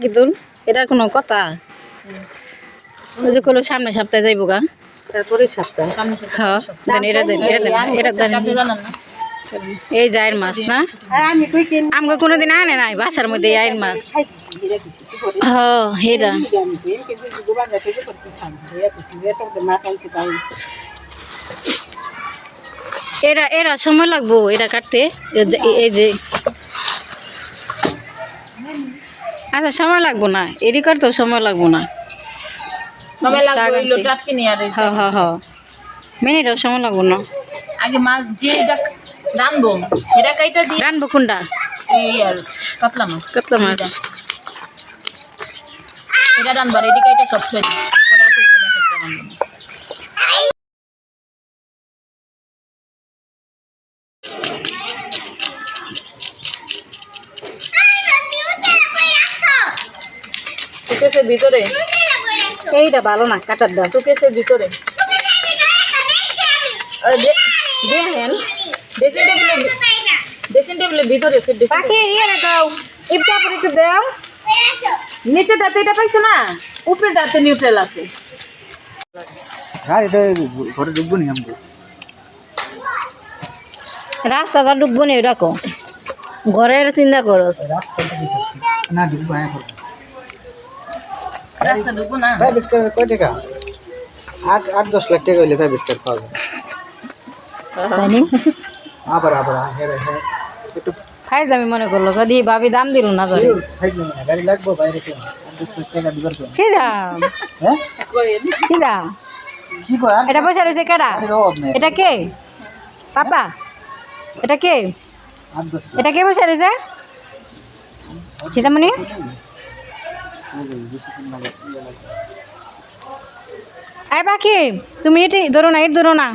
কিন্তু এটার কোনো কথা ওই যে কইলো সামনে সপ্তাহে যাইব গা তারপরে সপ্তাহ হ্যাঁ দেন এটা দেন এটা দেন এই যে আইন মাছ না আমাকে কোনোদিন আনে নাই বাসার মধ্যে আইন মাছ হ্যাঁ এটা এরা এরা সময় লাগবো এটা কাটতে এই যে আচ্ছা সময় লাগবো না এরই কাটতেও সময় লাগবো না সময় লাগবে হইলো টাটকে নিয়ে আর হ্যাঁ হ্যাঁ হ্যাঁ মিনিটও সময় লাগবো না আগে মাছ যে রানবো এটা কাইটা দিয়ে রানবো কোনটা এই আর কাতলা মাছ এটা রানবার এদিকে এটা সব থই পরে আর কইতে না কইতে রানবো সুকেশের ভিতরে এইটা ভালো না কাটার দাও সুকেশের ভিতরে দেখেন ড্রেসিং টেবিলের ভিতরে পাখি ইয়ে দাও ইপটা পরে একটু দাও নিচে ডাতে এটা পাইছো না উপরে ডাতে নিউট্রাল আছে হ্যাঁ এটা ঘরে ঢুকবো নি আমাকে রাস্তাটা ডুববো নি ওটা ঘরের চিন্তা করস না ঢুকবো হ্যাঁ রাস্তা ঢুকবো না প্রাইভেট কার কয় টাকা 8-10 লাখ টাকা হইলে প্রাইভেট কার পাওয়া যায় তাইনি আবার হ্যাঁ একটু খাই যাবি মনে করলো কদি ভাবি দাম দিল না ধরে খাইছি না গাড়ি লাগবো বাইরে থেকে 8-10 টাকা দিবার তো সিধা হ্যাঁ সিধা কি কয় এটা পয়সা রয়েছে কেডা এটা কে পাপা এটা কে 8-10 এটা কে পয়সা রয়েছে চিজামণি আয় পাখি তুমি এটি ধরো না এর ধরো না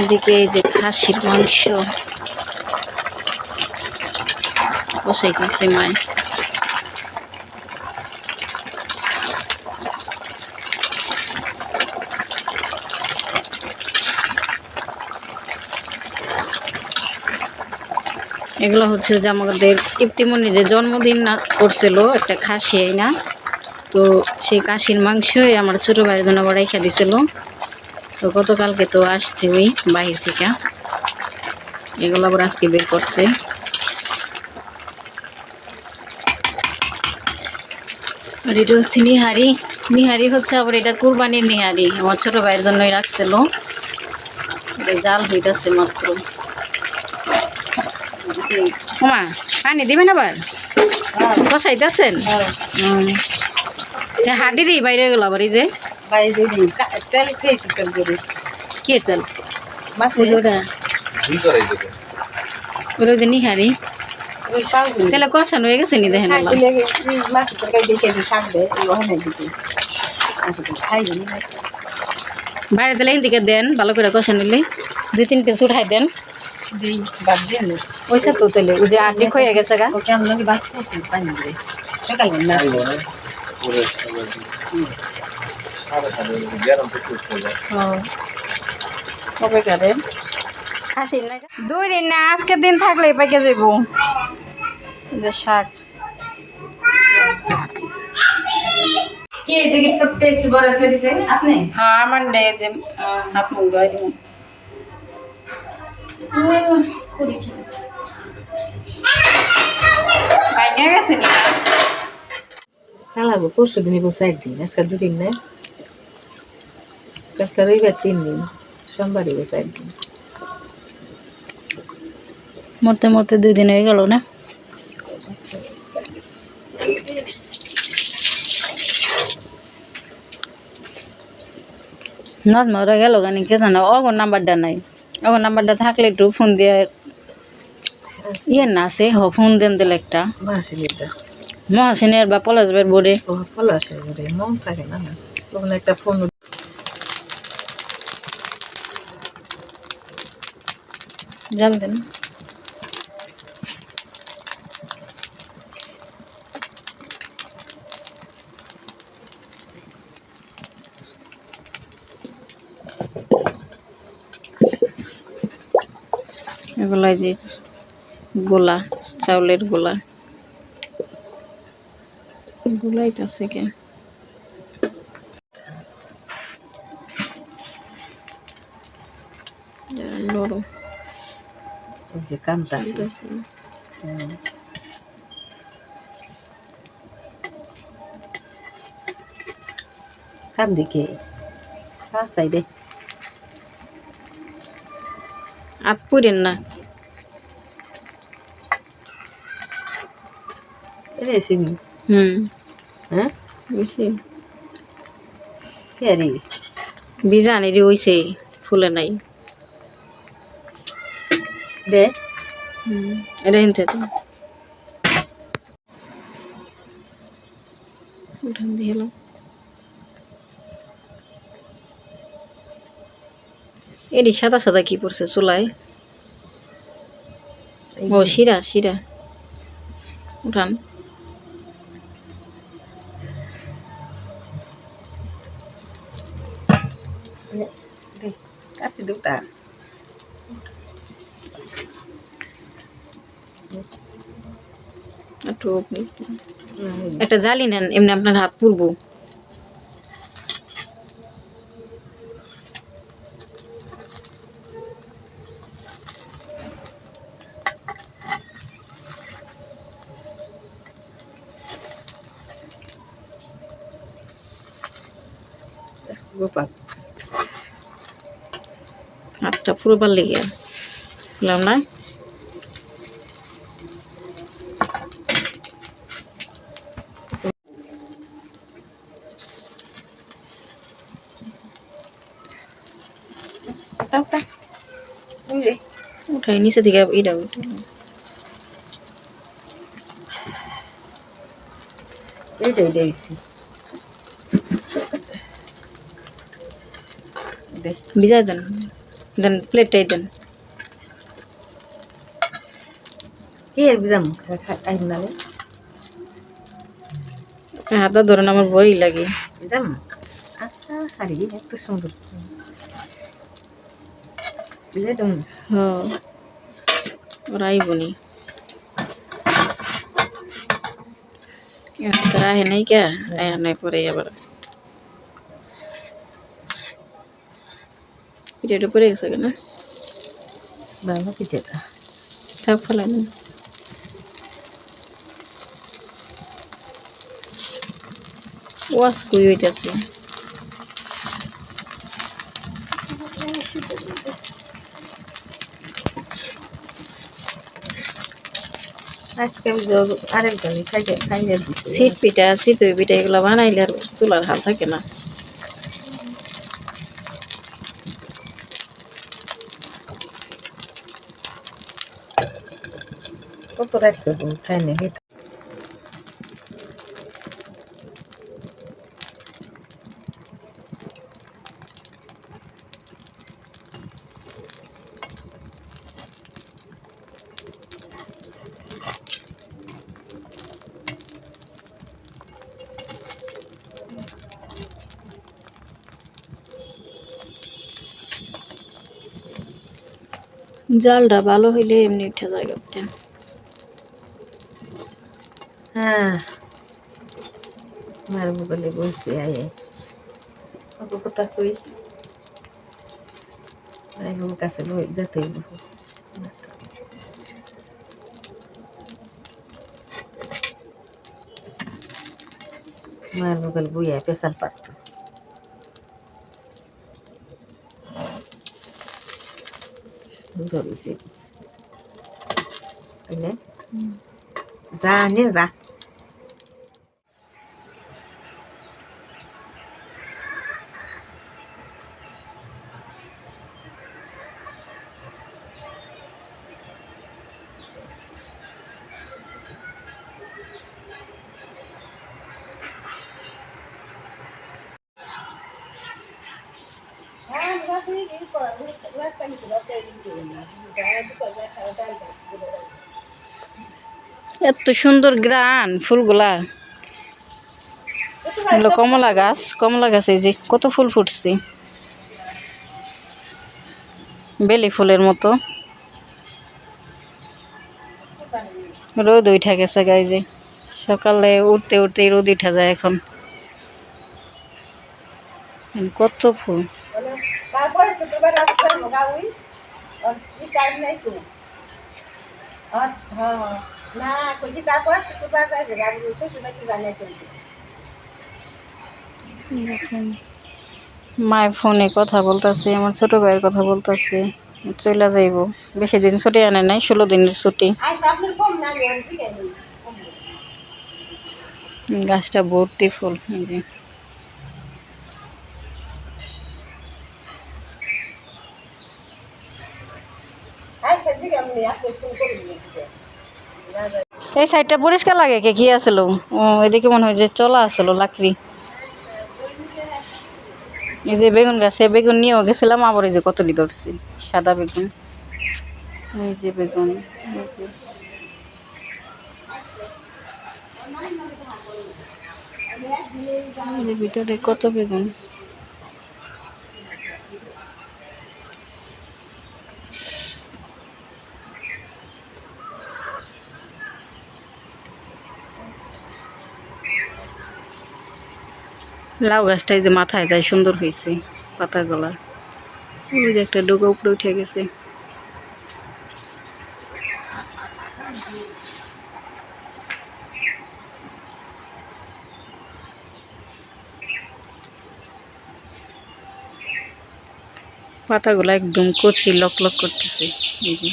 এদিকে এই যে খাসির মাংস বসাইতেছে মায় এগুলো হচ্ছে যে আমাদের ইপ্তিমনি যে জন্মদিন করছিল একটা খাসি না তো সেই খাসির মাংসই আমার ছোট ভাইয়ের জন্য আবার রেখে দিছিল তো গতকালকে তো আসছে ওই বাহির থেকে এগুলো আবার আজকে বের করছে আর এটা হচ্ছে নিহারি হচ্ছে আবার এটা কুরবানির নিহারি আমার ছোট ভাইয়ের জন্যই রাখছিল এটা জাল হইতেছে মাত্র মা পানি দিবেন আবার বসাইতেছেন হাঁটি দিই বাইরে গেল আবার এই যে তেল খেয়েছি তেল করে কে তেল মাছ ওটা ওটা যে নিহারি ওই পাউনি তাহলে কষানো হয়ে গেছে নি দেখেন মাছ তরকারি দেখে যে শাক দেয় ওখানে দিতে খাইবেন বাইরে তাহলে দিকে দেন ভালো করে কষানো নিলে 2-3 পিস উঠাই দেন দিই বাদ দিয়ে নে ওইসা তো তেলে ওই যে আর্ধেক হয়ে গেছে গা ওকে আমি নাকি বাদ দিয়েছি পানি দিয়ে সকালে না কবে কাটেন খাসি না 2 দিন না আজকের দিন থাকলে পাইকে যাইব যে শাক কে দেখি টেস্ট বড় আছে দিছে আপনি হ্যাঁ আমার ডে যে আপনি গাই দিন করি কি বাইরে গেছে নি খেলাবো পরশু দিনই বসে একদিন আজকে 2 দিন নেই কালকে রবিবার 3 দিন সোমবারই বসে একদিন মরতে মরতে 2 দিন হয়ে গেল না নাজমা গেল গানি কে জানো অগর নাম্বারটা নাই অগর নাম্বারটা থাকলে একটু ফোন দিয়ে ইয়ে না আছে ফোন দেন দিলে একটা মাসিলিটা মহাসিনের বা পলাশবের বোর্ডে ও ভালো আছে রে মন থাকে না না তখন একটা ফোন জাল দেন এগুলা যে গোলা চাউলের গোলা গোলাইটা আছে কে লড়ো যে কান্তা আছে কান দিকে সাই দে আপ করেন না রে সিমি হ্যাঁ বুঝছি কে রে বিজানি রে হইছে ফুলে নাই দে এটা হিনতে তো উঠান দিয়ে এলাম এটি সাদা সাদা কি পড়ছে চুলায় ও শিরা শিরা উঠান কাছে দুটা একটু একটা জালি নেন এমনি আপনার হাত পুরবো গোপাল হাতটা পুরোবার লেগে বুঝলাম না উঠাই নিচে দিকে এটা উঠে এইটাই দিয়েছি ভিজাই দেন দেন প্লেটটাই দেন কে বিজাম খাই নালে হাতটা ধরেন আমার ভয় লাগে বিজাম আচ্ছা হারি এত সুন্দর বিজাই তুমি হ্যাঁ ওরা আইবনি রাহে নাই কে আয়া নাই পরে আবার পিঠেটা পরে গেছে না ভালো পিঠেটা থাক ফেলাই না ওয়াশ করি ওইটাছে আজকে আমি আরেকজন খাইয়ে দিচ্ছি শীত পিঠা শীতই পিঠা এগুলো বানাইলে আর চুলার হাল থাকে না কত রাখতে খাই নে জালটা ভালো হইলে এমনি উঠে যায় হ্যাঁ মার বলে বলছি আয়ে বাবু কথা কই আই বাবু কাছে লই যেতে বাবু মার বলে বুইয়া পেশাল পারতো সুন্দর হয়েছে তাইলে যা নে যা এত সুন্দর গ্রান ফুলগুলা হলো কমলা গাছ এই যে কত ফুল ফুটছে বেলি ফুলের মতো রোদ উঠা গেছে গাই যে সকালে উঠতে উঠতে রোদ উঠা যায় এখন কত ফুল তারপরে শুক্রবার রাতে গাউই টাইম নাই তো হ্যাঁ না কই তারপর শুক্রবার যাবে গাবু শ্বশুর কি জানে তো মায়ের ফোনে কথা বলতেছে আমার ছোট ভাইয়ের কথা বলতেছে চলে যাইব বেশি দিন ছুটি আনে নাই 16 দিনের ছুটি গাছটা ভর্তি ফুল এই যে এই সাইডটা পরিষ্কার লাগে কে কি আসল এদিকে মনে হয় যে চলা আসল লাকড়ি এই যে বেগুন গাছে বেগুন নিয়েও গেছিলাম আবার এই যে কতটি ধরছি সাদা বেগুন এই যে বেগুন ভিতরে কত বেগুন লাউ গাছটা এই যে মাথায় যায় সুন্দর হয়েছে পাতাগুলা ওই যে একটা ডোকা উপরে উঠে গেছে পাতাগুলা একদম কচি লক লক করতেছে এই যে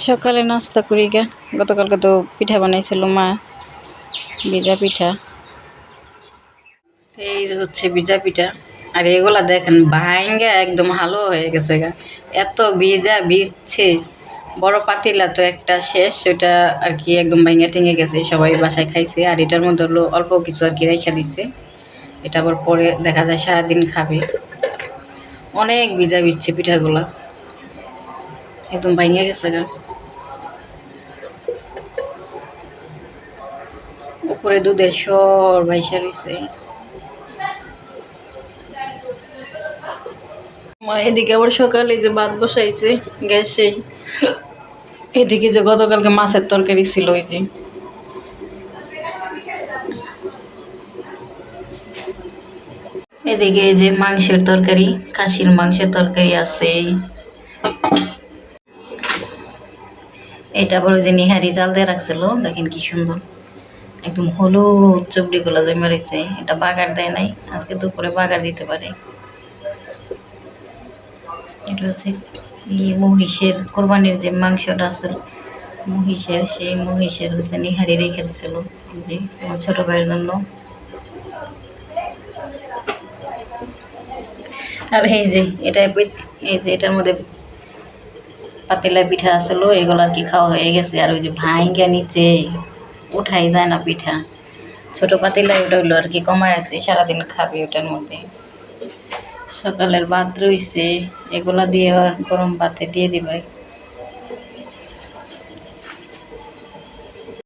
সকালে নাস্তা করি গে গতকালকে তো পিঠা বানাইছিল মা ভিজা পিঠা এই হচ্ছে ভিজা পিঠা আর এগুলা দেখেন ভাঙ্গা একদম ভালো হয়ে গেছে গা এত ভিজা ভিজছে বড় পাতিলা তো একটা শেষ ওটা আর কি একদম ভাঙ্গা টেঙে গেছে সবাই বাসায় খাইছে আর এটার মধ্যে হলো অল্প কিছু আর কি রেখে দিচ্ছে এটা আবার পরে দেখা যায় সারাদিন খাবে অনেক ভিজা ভিজছে পিঠাগুলা একদম ভাঙ্গা গেছে গা উপরে দুধের সর ভাইসা রয়েছে এদিকে আবার সকালে যে ভাত বসাইছে গ্যাসে এদিকে যে গতকালকে মাছের তরকারি ছিল ওই যে এদিকে যে মাংসের তরকারি খাসির মাংসের তরকারি আছে এটা বড় যে নিহারি জাল দিয়ে রাখছিল দেখেন কি সুন্দর একদম হলুদ চবড়িগুলো জমে রয়েছে এটা বাগার দেয় নাই আজকে দুপুরে বাগার দিতে পারে এটা হচ্ছে মহিষের কোরবানির যে মাংসটা আছে মহিষের সেই মহিষের হচ্ছে নিহারি রেখে দিয়েছিল যে আমার ছোট ভাইয়ের জন্য আর এই যে এটার মধ্যে পাতিলা পিঠা আছিল এগুলো আর কি খাওয়া হয়ে গেছে আর ওই যে ভাইঙ্গা নিচে উঠাই যায় না পিঠা ছোট পাতিলা ওটা হইলো আর কি কমায় রাখছে সারাদিন খাবে ওটার মধ্যে সকালের ভাত রয়েছে এগুলা দিয়ে গরম ভাতে দিয়ে দিবে